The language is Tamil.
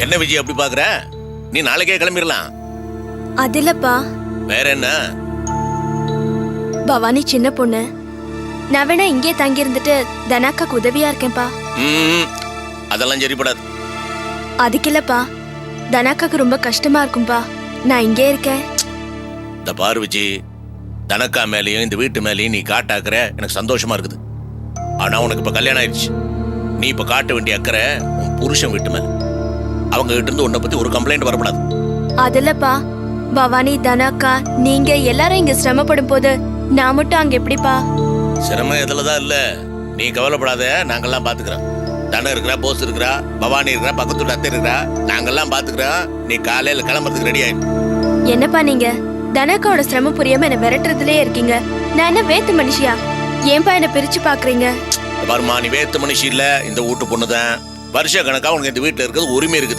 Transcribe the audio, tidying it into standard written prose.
என்ன விஜய் அப்படி பாக்குற? நீ நாளைக்கே கிளம்பிடலாம். அது இல்லப்பா, வேற என்ன? பவானி சின்ன பொண்ணு. நான் வேணா இங்கே தங்கி இருந்துட்டு தனாக்காக்கு உதவியா இருக்கேன்ப்பா. அதெல்லாம் சரிப்படாது. அதுக்கு இல்லப்பா, தனாக்காக்கு ரொம்ப கஷ்டமா இருக்கும்பா. நான் இங்கே இருக்கேன். இந்த பாரு விஜய், தனக்கா மேலேயும் இந்த வீட்டு மேலேயும் நீ காட்டாக்குற எனக்கு சந்தோஷமா இருக்குது. ஆனா உனக்கு இப்ப கல்யாணம் ஆயிடுச்சு. நீ இப்ப காட்ட வேண்டிய அக்கறை உன் புருஷன் வீட்டு மேல. அவங்க கிட்ட இருந்து உன்னை பத்தி ஒரு கம்ப்ளைண்ட் வரக்கூடாது. அது இல்லப்பா, பவானி தனாக்கா நீங்க எல்லாரும் இங்க சிரமப்படும் போது நான் மட்டும் அங்க எப்படிப்பா? சிரமம் எதுலதான் இல்ல, நீ கவலைப்படாத, நாங்கெல்லாம் பாத்துக்கிறோம். தனம் இருக்கிறா, போஸ் இருக்கிறா, பவானி இருக்கிறா, பக்கத்து அத்தை இருக்கிறா, நாங்கெல்லாம் பாத்துக்கிறோம். நீ காலையில கிளம்புறதுக்கு ரெடி ஆயிடும். என்னப்பா நீங்க தனாக்காவோட சிரமம் புரியாம என்ன விரட்டுறதுலயே இருக்கீங்க. நான் என்ன வேத்து மனுஷியா? ஏன்பா என்ன பிரிச்சு பாக்குறீங்க? பாருமா, நீ வேத்து மனுஷி இல்ல, இந்த வீட்டு பொண்ணுதான். வருஷ கணக்கா உனக்கு இந்த வீட்டுல இருக்கிறது உரிமை இருக்குது.